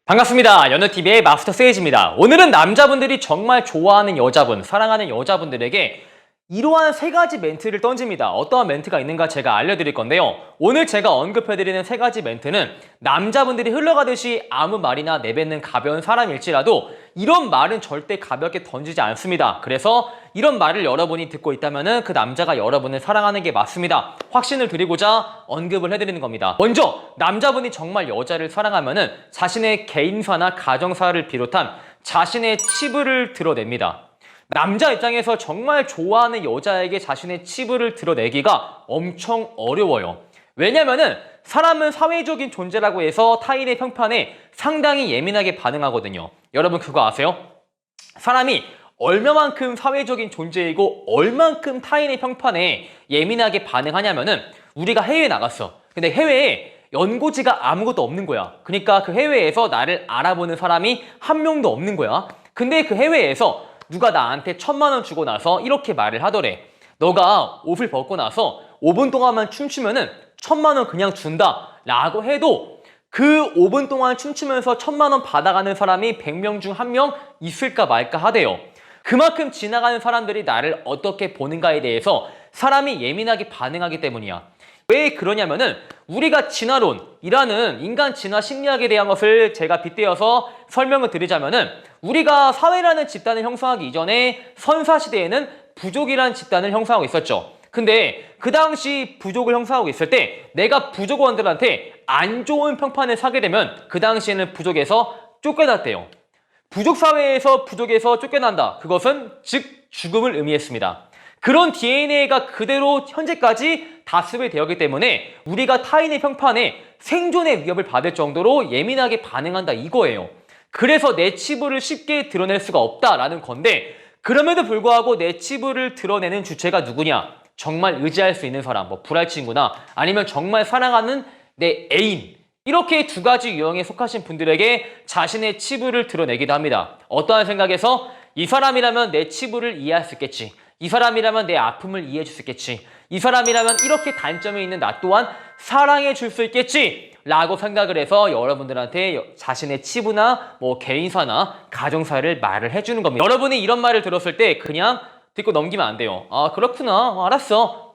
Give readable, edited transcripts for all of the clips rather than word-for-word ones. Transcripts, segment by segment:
반갑습니다. 연우TV의 마스터 세이지입니다. 오늘은 남자분들이 정말 좋아하는 여자분, 사랑하는 여자분들에게 이러한 세 가지 멘트를 던집니다. 어떠한 멘트가 있는가 제가 알려드릴 건데요. 오늘 제가 언급해드리는 세 가지 멘트는 남자분들이 흘러가듯이 아무 말이나 내뱉는 가벼운 사람일지라도 이런 말은 절대 가볍게 던지지 않습니다. 그래서 이런 말을 여러분이 듣고 있다면 그 남자가 여러분을 사랑하는 게 맞습니다. 확신을 드리고자 언급을 해드리는 겁니다. 먼저 남자분이 정말 여자를 사랑하면 자신의 개인사나 가정사를 비롯한 자신의 치부를 드러냅니다. 남자 입장에서 정말 좋아하는 여자에게 자신의 치부를 드러내기가 엄청 어려워요. 왜냐면은 사람은 사회적인 존재라고 해서 타인의 평판에 상당히 예민하게 반응하거든요. 여러분 그거 아세요? 사람이 얼마만큼 사회적인 존재이고 얼만큼 타인의 평판에 예민하게 반응하냐면은 우리가 해외에 나갔어. 근데 해외에 연고지가 아무것도 없는 거야. 그러니까 그 해외에서 나를 알아보는 사람이 한 명도 없는 거야. 근데 그 해외에서 누가 나한테 1,000만 원 주고 나서 이렇게 말을 하더래. 너가 옷을 벗고 나서 5분 동안만 춤추면은 1,000만 원 그냥 준다 라고 해도 그 5분 동안 춤추면서 1,000만 원 받아가는 사람이 100명 중 1명 있을까 말까 하대요. 그만큼 지나가는 사람들이 나를 어떻게 보는가에 대해서 사람이 예민하게 반응하기 때문이야. 왜 그러냐면은 우리가 진화론이라는 인간 진화 심리학에 대한 것을 제가 빗대어서 설명을 드리자면은 우리가 사회라는 집단을 형성하기 이전에 선사시대에는 부족이라는 집단을 형성하고 있었죠. 근데 그 당시 부족을 형성하고 있을 때 내가 부족원들한테 안 좋은 평판을 사게 되면 그 당시에는 부족에서 쫓겨났대요. 부족사회에서 부족에서 쫓겨난다. 그것은 즉 죽음을 의미했습니다. 그런 DNA가 그대로 현재까지 다습이 되었기 때문에 우리가 타인의 평판에 생존의 위협을 받을 정도로 예민하게 반응한다 이거예요. 그래서 내 치부를 쉽게 드러낼 수가 없다라는 건데 그럼에도 불구하고 내 치부를 드러내는 주체가 누구냐? 정말 의지할 수 있는 사람, 뭐 불알 친구나 아니면 정말 사랑하는 내 애인 이렇게 두 가지 유형에 속하신 분들에게 자신의 치부를 드러내기도 합니다. 어떠한 생각에서 이 사람이라면 내 치부를 이해할 수 있겠지. 이 사람이라면 내 아픔을 이해해 줄 수 있겠지. 이 사람이라면 이렇게 단점이 있는 나 또한 사랑해 줄 수 있겠지 라고 생각을 해서 여러분들한테 자신의 치부나 뭐 개인사나 가정사를 말을 해주는 겁니다. 여러분이 이런 말을 들었을 때 그냥 듣고 넘기면 안 돼요. 아 그렇구나 알았어.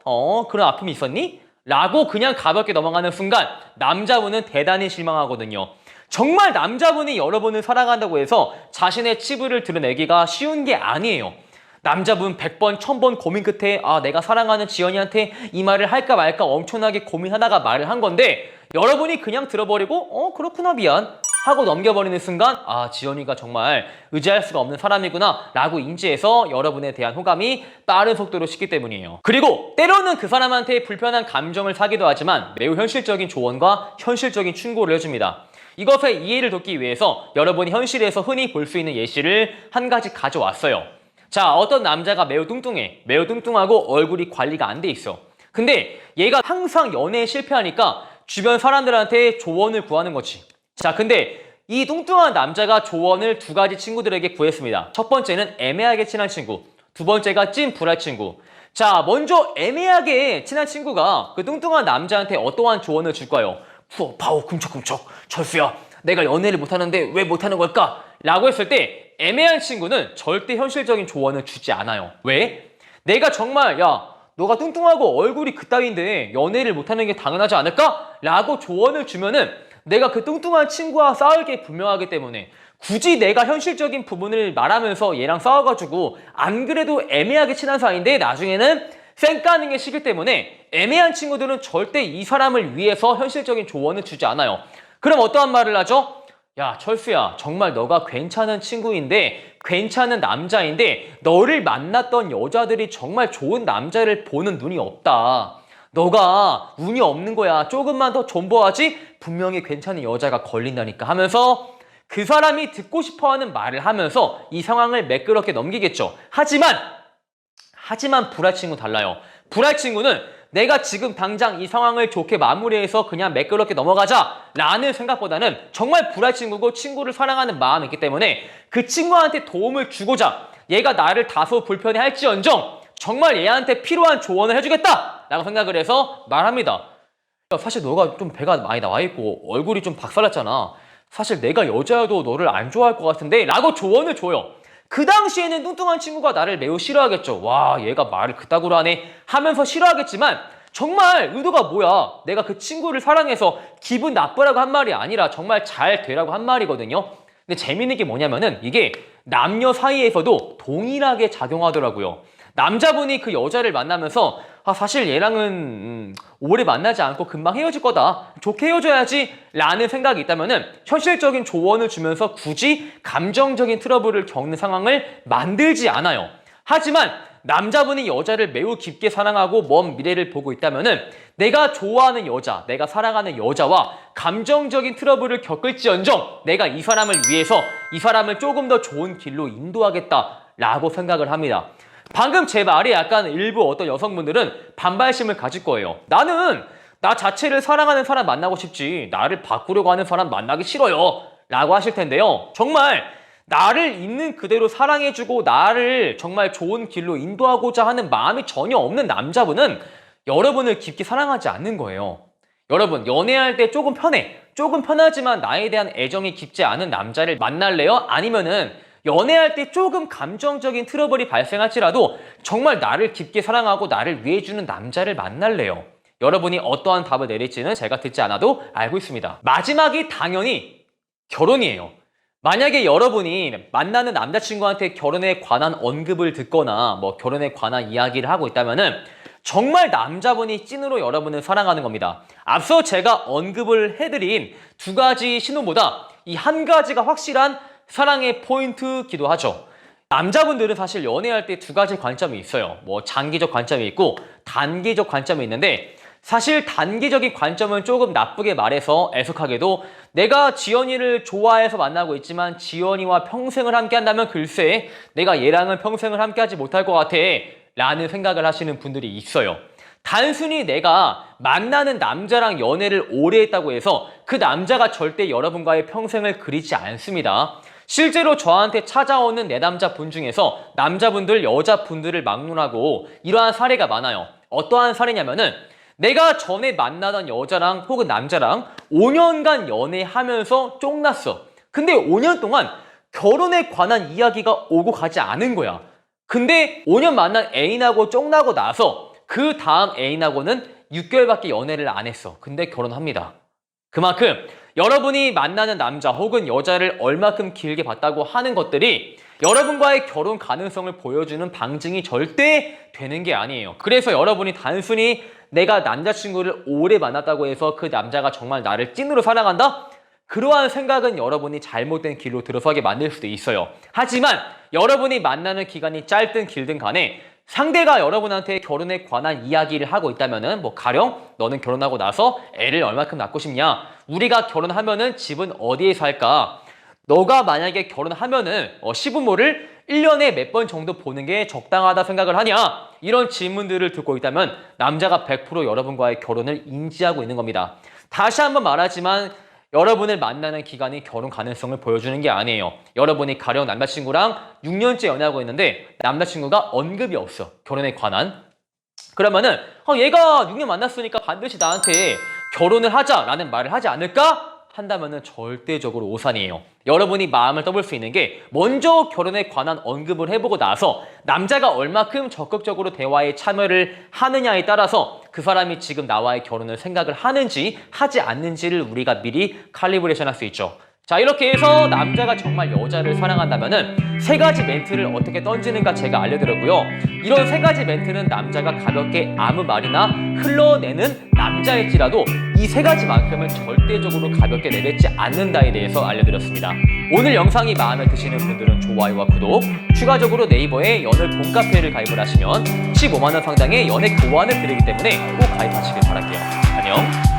그런 아픔이 있었니? 라고 그냥 가볍게 넘어가는 순간 남자분은 대단히 실망하거든요. 정말 남자분이 여러분을 사랑한다고 해서 자신의 치부를 드러내기가 쉬운 게 아니에요. 남자분 100번, 1000번 고민 끝에 내가 사랑하는 지연이한테 이 말을 할까 말까 엄청나게 고민하다가 말을 한 건데 여러분이 그냥 들어버리고 그렇구나 미안 하고 넘겨버리는 순간 지연이가 정말 의지할 수가 없는 사람이구나 라고 인지해서 여러분에 대한 호감이 빠른 속도로 식기 때문이에요. 그리고 때로는 그 사람한테 불편한 감정을 사기도 하지만 매우 현실적인 조언과 현실적인 충고를 해줍니다. 이것의 이해를 돕기 위해서 여러분이 현실에서 흔히 볼 수 있는 예시를 한 가지 가져왔어요. 자, 어떤 남자가 매우 뚱뚱해. 매우 뚱뚱하고 얼굴이 관리가 안 돼 있어. 근데 얘가 항상 연애에 실패하니까 주변 사람들한테 조언을 구하는 거지. 자, 근데 이 뚱뚱한 남자가 조언을 두 가지 친구들에게 구했습니다. 첫 번째는 애매하게 친한 친구. 두 번째가 찐 불알 친구. 자, 먼저 애매하게 친한 친구가 그 뚱뚱한 남자한테 어떠한 조언을 줄까요? 파오 굼쩍굼쩍 철수야 내가 연애를 못하는데 왜 못하는 걸까? 라고 했을 때 애매한 친구는 절대 현실적인 조언을 주지 않아요. 왜? 내가 정말 너가 뚱뚱하고 얼굴이 그따위인데 연애를 못하는 게 당연하지 않을까? 라고 조언을 주면은 내가 그 뚱뚱한 친구와 싸울 게 분명하기 때문에 굳이 내가 현실적인 부분을 말하면서 얘랑 싸워가지고 안 그래도 애매하게 친한 사이인데 나중에는 쌩까는 게 싫기 때문에 애매한 친구들은 절대 이 사람을 위해서 현실적인 조언을 주지 않아요. 그럼 어떠한 말을 하죠? 야 철수야 정말 너가 괜찮은 친구인데 괜찮은 남자인데 너를 만났던 여자들이 정말 좋은 남자를 보는 눈이 없다. 너가 운이 없는 거야. 조금만 더 존버하지 분명히 괜찮은 여자가 걸린다니까 하면서 그 사람이 듣고 싶어하는 말을 하면서 이 상황을 매끄럽게 넘기겠죠. 하지만 불알 친구 달라요. 불알 친구는 내가 지금 당장 이 상황을 좋게 마무리해서 그냥 매끄럽게 넘어가자 라는 생각보다는 정말 불알 친구고 친구를 사랑하는 마음이 있기 때문에 그 친구한테 도움을 주고자 얘가 나를 다소 불편해 할지언정 정말 얘한테 필요한 조언을 해주겠다 라고 생각을 해서 말합니다. 사실 너가 좀 배가 많이 나와 있고 얼굴이 좀 박살났잖아. 사실 내가 여자여도 너를 안 좋아할 것 같은데 라고 조언을 줘요. 그 당시에는 뚱뚱한 친구가 나를 매우 싫어하겠죠. 와, 얘가 말을 그따구로 하네 하면서 싫어하겠지만 정말 의도가 뭐야? 내가 그 친구를 사랑해서 기분 나쁘라고 한 말이 아니라 정말 잘 되라고 한 말이거든요. 근데 재밌는 게 뭐냐면은 이게 남녀 사이에서도 동일하게 작용하더라고요. 남자분이 그 여자를 만나면서 사실 얘랑은 오래 만나지 않고 금방 헤어질 거다. 좋게 헤어져야지 라는 생각이 있다면은 현실적인 조언을 주면서 굳이 감정적인 트러블을 겪는 상황을 만들지 않아요. 하지만 남자분이 여자를 매우 깊게 사랑하고 먼 미래를 보고 있다면은 내가 좋아하는 여자, 내가 사랑하는 여자와 감정적인 트러블을 겪을지언정 내가 이 사람을 위해서 이 사람을 조금 더 좋은 길로 인도하겠다라고 생각을 합니다. 방금 제 말에 약간 일부 어떤 여성분들은 반발심을 가질 거예요. 나는 나 자체를 사랑하는 사람 만나고 싶지 나를 바꾸려고 하는 사람 만나기 싫어요 라고 하실 텐데요. 정말 나를 있는 그대로 사랑해주고 나를 정말 좋은 길로 인도하고자 하는 마음이 전혀 없는 남자분은 여러분을 깊게 사랑하지 않는 거예요. 여러분, 연애할 때 조금 편하지만 나에 대한 애정이 깊지 않은 남자를 만날래요? 아니면은 연애할 때 조금 감정적인 트러블이 발생할지라도 정말 나를 깊게 사랑하고 나를 위해주는 남자를 만날래요? 여러분이 어떠한 답을 내릴지는 제가 듣지 않아도 알고 있습니다. 마지막이 당연히 결혼이에요. 만약에 여러분이 만나는 남자친구한테 결혼에 관한 언급을 듣거나 뭐 결혼에 관한 이야기를 하고 있다면은 정말 남자분이 찐으로 여러분을 사랑하는 겁니다. 앞서 제가 언급을 해드린 두 가지 신호보다 이 한 가지가 확실한 사랑의 포인트기도 하죠. 남자분들은 사실 연애할 때 두 가지 관점이 있어요. 뭐 장기적 관점이 있고 단기적 관점이 있는데 사실 단기적인 관점은 조금 나쁘게 말해서 애석하게도 내가 지연이를 좋아해서 만나고 있지만 지연이와 평생을 함께 한다면 글쎄 내가 얘랑은 평생을 함께 하지 못할 것 같아 라는 생각을 하시는 분들이 있어요. 단순히 내가 만나는 남자랑 연애를 오래 했다고 해서 그 남자가 절대 여러분과의 평생을 그리지 않습니다. 실제로 저한테 찾아오는 내남자분 중에서 남자분들, 여자분들을 막론하고 이러한 사례가 많아요. 어떠한 사례냐면은 내가 전에 만나던 여자랑 혹은 남자랑 5년간 연애하면서 쫑났어. 근데 5년 동안 결혼에 관한 이야기가 오고 가지 않은 거야. 근데 5년 만난 애인하고 쫑나고 나서 그 다음 애인하고는 6개월밖에 연애를 안 했어. 근데 결혼합니다. 그만큼 여러분이 만나는 남자 혹은 여자를 얼마큼 길게 봤다고 하는 것들이 여러분과의 결혼 가능성을 보여주는 방증이 절대 되는 게 아니에요. 그래서 여러분이 단순히 내가 남자친구를 오래 만났다고 해서 그 남자가 정말 나를 찐으로 사랑한다? 그러한 생각은 여러분이 잘못된 길로 들어서게 만들 수도 있어요. 하지만 여러분이 만나는 기간이 짧든 길든 간에 상대가 여러분한테 결혼에 관한 이야기를 하고 있다면은 뭐 가령 너는 결혼하고 나서 애를 얼마큼 낳고 싶냐? 우리가 결혼하면은 집은 어디에 살까? 너가 만약에 결혼하면은 시부모를 1년에 몇 번 정도 보는 게 적당하다 생각을 하냐? 이런 질문들을 듣고 있다면 남자가 100% 여러분과의 결혼을 인지하고 있는 겁니다. 다시 한번 말하지만 여러분을 만나는 기간이 결혼 가능성을 보여주는 게 아니에요. 여러분이 가령 남자친구랑 6년째 연애하고 있는데 남자친구가 언급이 없어. 결혼에 관한. 그러면은 얘가 6년 만났으니까 반드시 나한테 결혼을 하자라는 말을 하지 않을까? 한다면은 절대적으로 오산이에요. 여러분이 마음을 떠볼 수 있는 게 먼저 결혼에 관한 언급을 해보고 나서 남자가 얼마큼 적극적으로 대화에 참여를 하느냐에 따라서 그 사람이 지금 나와의 결혼을 생각을 하는지 하지 않는지를 우리가 미리 칼리브레이션 할 수 있죠. 자, 이렇게 해서 남자가 정말 여자를 사랑한다면은 세 가지 멘트를 어떻게 던지는가 제가 알려드렸고요. 이런 세 가지 멘트는 남자가 가볍게 아무 말이나 흘러내는 남자일지라도 이 세 가지만큼은 절대적으로 가볍게 내뱉지 않는다에 대해서 알려드렸습니다. 오늘 영상이 마음에 드시는 분들은 좋아요와 구독, 추가적으로 네이버에 연애 봄카페를 가입을 하시면 15만 원 상당의 연애 교환을 드리기 때문에 꼭 가입하시길 바랄게요. 안녕.